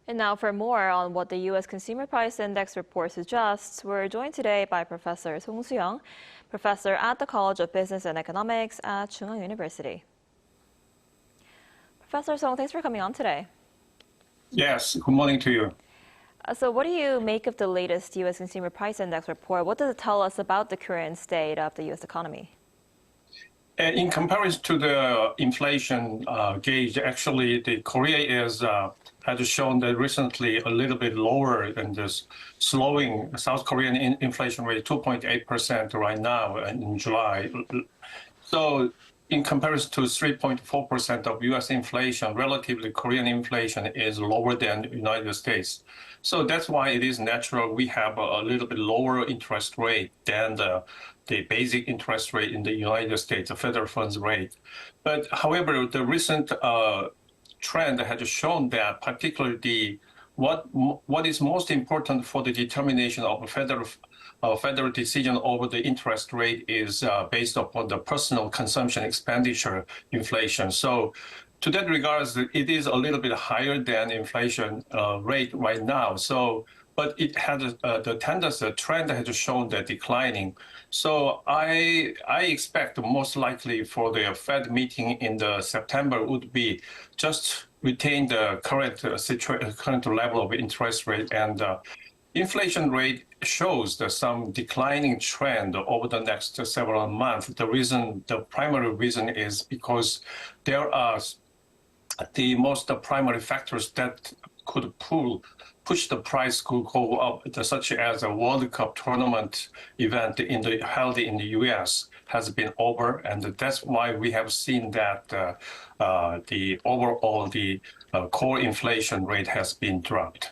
And now for more on what the U.S. Consumer Price Index report suggests, we're joined today by Professor Song Soo-young, professor at the College of Business and Economics at Chung-Ang University. Professor Song, thanks for coming on today. Yes, good morning to you. So what do you make of the latest U.S. Consumer Price Index report? What does it tell us about the current state of the U.S. economy? In comparison to the inflation gauge, actually, the Korea has shown that recently a little bit lower than this slowing South Korean inflation rate, 2.8% right now in July. So in comparison to 3.4% of U.S. inflation, relatively Korean inflation is lower than the United States. So that's why it is natural we have a little bit lower interest rate than the basic interest rate in the United States, the federal funds rate. But however, the recent trend has shown that particularly what is most important for the determination of a federal decision over the interest rate is based upon the personal consumption expenditure inflation. So to that regards, it is a little bit higher than inflation rate right now. So, but it had the tendency, the trend has shown that declining. So I expect most likely for the Fed meeting in the September would be just retain the current level of interest rate, and inflation rate shows some declining trend over the next several months. The primary reason is because there are the primary factors that could push the price could go up, such as a World Cup tournament event held in the U.S. has been over, and that's why we have seen that the overall core inflation rate has been dropped.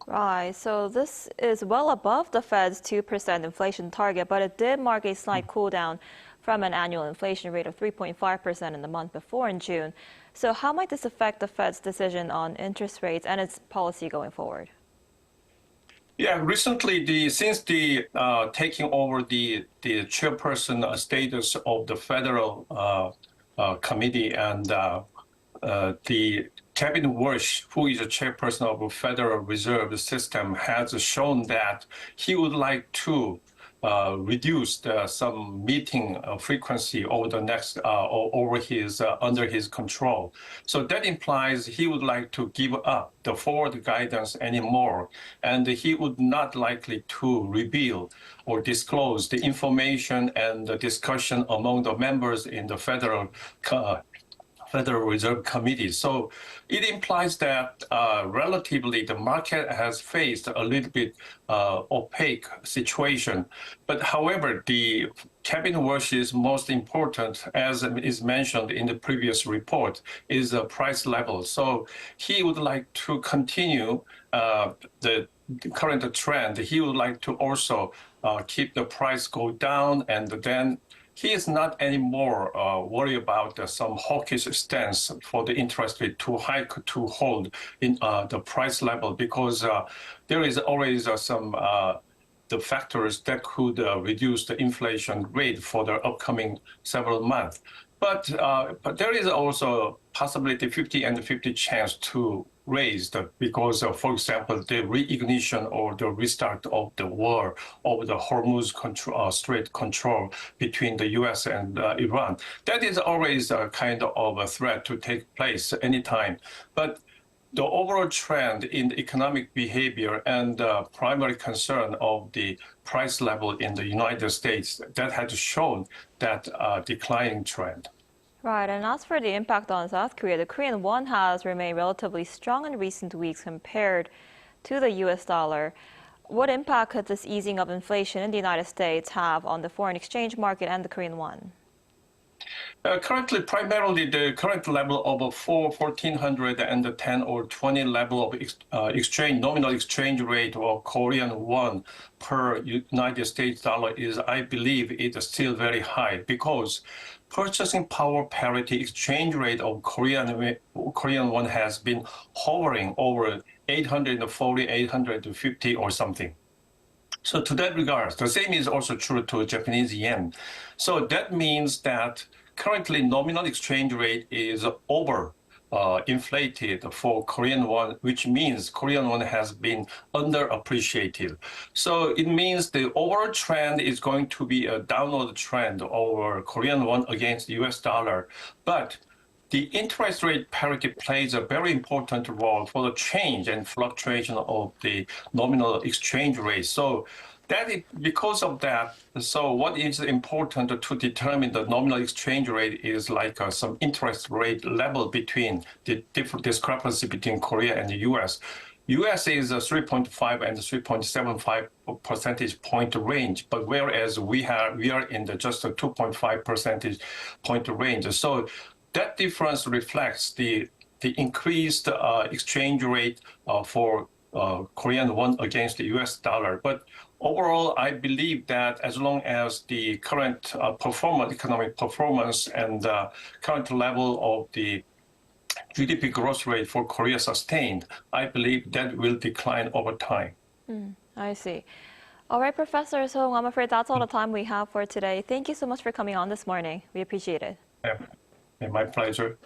Right, so this is well above the Fed's 2% inflation target, but it did mark a slight cool down from an annual inflation rate of 3.5% in the month before in June. So how might this affect the Fed's decision on interest rates and its policy going forward? Yeah, recently, since the taking over the chairperson status of the federal committee, and the Kevin Walsh, who is a chairperson of the Federal Reserve System, has shown that he would like to reduce some meeting frequency over the next under his control. So that implies he would like to give up the forward guidance anymore, and he would not likely to reveal or disclose the information and the discussion among the members in the Federal Reserve Committee. So it implies that relatively the market has faced a little bit opaque situation. But however, the Kevin Walsh's most important, as is mentioned in the previous report, is the price level. So he would like to continue the current trend. He would like to also keep the price go down, and then he is not anymore worried about some hawkish stance for the interest rate to hike to hold in the price level, because there is always some the factors that could reduce the inflation rate for the upcoming several months. But there is also possibility 50 and 50 chance to raise because, for example, the reignition or the restart of the war over the Hormuz Strait control between the U.S. and Iran. That is always a kind of a threat to take place anytime. But the overall trend in the economic behavior and the primary concern of the price level in the United States, that has shown that declining trend. Right, and as for the impact on South Korea, the Korean won has remained relatively strong in recent weeks compared to the U.S. dollar. What impact could this easing of inflation in the United States have on the foreign exchange market and the Korean won? Currently, primarily the current level of 1,410 or 20 level of nominal exchange rate of Korean won per United States dollar is, I believe, it is still very high, because purchasing power parity exchange rate of Korean won has been hovering over 840, 850 or something. So to that regard, the same is also true to Japanese yen. So that means that currently nominal exchange rate is over inflated for Korean won, which means Korean won has been underappreciated. So it means the overall trend is going to be a downward trend over Korean won against the US dollar. But the interest rate parity plays a very important role for the change and fluctuation of the nominal exchange rate. So because of that, so what is important to determine the nominal exchange rate is like some interest rate level between the different discrepancy between Korea and the US. US is a 3.5 and 3.75 percentage point range, but whereas we are in the just a 2.5 percentage point range. So that difference reflects the increased exchange rate for Korean won against the US dollar. But overall, I believe that as long as the current economic performance and current level of the GDP growth rate for Korea sustained, I believe that will decline over time. I see. All right, Professor Song, I'm afraid that's all the time we have for today. Thank you so much for coming on this morning. We appreciate it. Yeah, my pleasure.